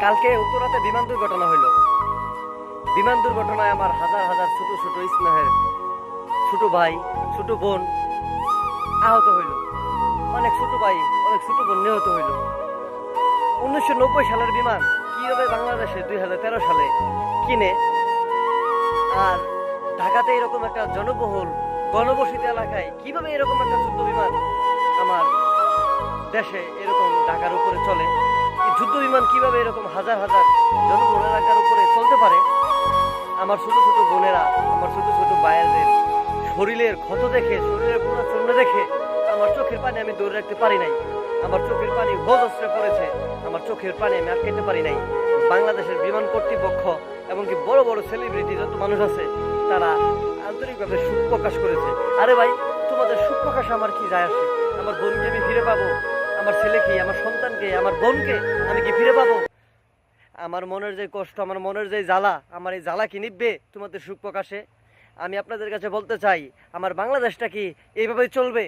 কালকে উত্তরাতে বিমান দুর্ঘটনা হইল। বিমান দুর্ঘটনায় আমার হাজার হাজার ছোট ছোট স্নেহের ছোট ভাই ছোট বোন আহত হইল। অনেক ছোট ভাই অনেক ছোট বোন নিহত হইল। 1990 সালের বিমান কিভাবে বাংলাদেশে 2013 সালে কিনে, আর ঢাকাতে এরকম একটা জনবহুল ঘনবসতি এলাকায় কিভাবে এরকম একটা যুদ্ধ বিমান আমার দেশে এরকম ঢাকার উপরে চলে? এই যুদ্ধ বিমান কিভাবে এরকম হাজার হাজার জনবহুল এলাকার উপরে চলতে পারে? আমার ছোট ছোট বোনেরা, আমার ছোট ছোট ভাইয়েদের শরীরের ক্ষত দেখে, শরীরের পুরো চূর্ণ দেখে আমার চোখের পানি আমি ধরে রাখতে পারি নাই। আমার চোখের পানি অজস্রে পড়েছে। আমার চোখের পানি আমি আটকাতে পারি নাই। বাংলাদেশের বিমান কর্তৃপক্ষ এমনকি বড় বড় সেলিব্রিটি যত মানুষ আছে তারা আন্তরিকভাবে সুখ প্রকাশ করেছে। আরে ভাই, তোমাদের সুখ প্রকাশে আমার কি যায় আসে? আমার বোনকে আমি ফিরে পাবো? আমার ছেলেকে, আমার সন্তানকে, আমার বোনকে আমি কি ফিরে পাবো? আমার মনের যে কষ্ট, আমার মনের যে জ্বালা, আমার এই জ্বালা কি নিববে তোমাদের সুখ প্রকাশে? আমি আপনাদের কাছে বলতে চাই, আমার বাংলাদেশটা কি এইভাবেই চলবে?